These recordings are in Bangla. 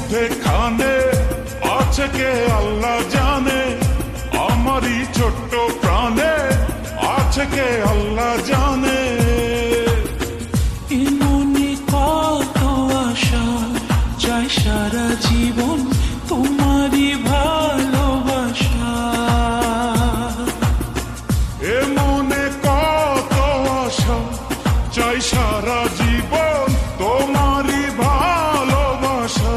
মধ্যেখানে আছে কে আল্লাহ জানে, আমারই ছোট্ট প্রাণে আছে কে আল্লাহ জানে। মনে কত আশা চাই সারা জীবন তোমারই ভালোবাসা। এ মনে কত আশা চাই সারা জীবন তোমারই ভালোবাসা।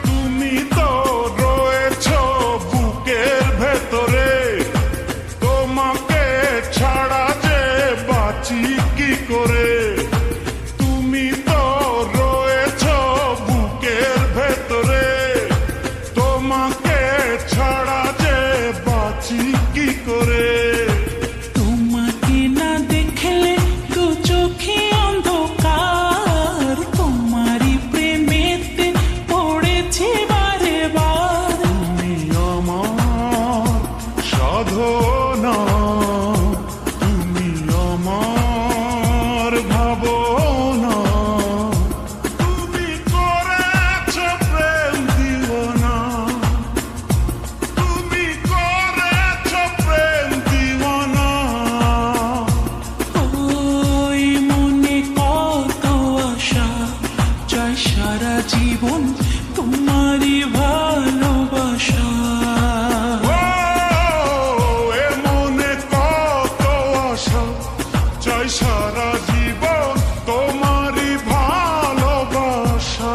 তুমি তো রয়েছো বুকের ভেতরে, তোমাকে ছাড়া যে বাঁচি কি করে। তোমাকে না দেখলে দু চোখে অন্ধকার, তোমারই প্রেমেতে পড়েছি বারে বার। তুমি আমার সাধনা, তুমি আমার ভাবনা, তুমি করেছো প্রেম দিওয়ানা, তুমি করেছো প্রেম দিওয়ানা। ওই মনে কত আশা চাই সারা জীবন তোমারই ভালোবাসা। এ মনে কত আশা চাই সারা জীবন তোমারই ভালোবাসা।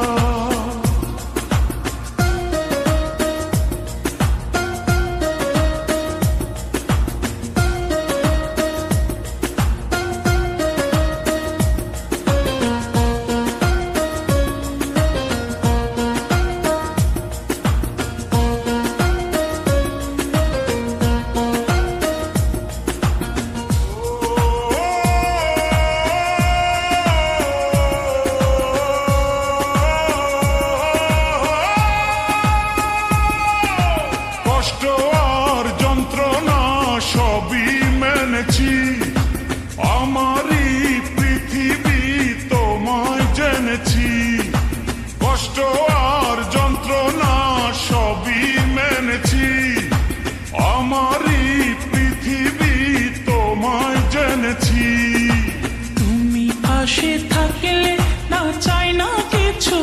কষ্ট আর যন্ত্রণা সবই মেনেছি, আমারই পৃথিবী তোমায় জেনেছি। কষ্ট আর যন্ত্রণা সবই মেনেছি, আমারই পৃথিবী তোমায় জেনেছি। তুমি পাশে থাকলে না চাই না কিছু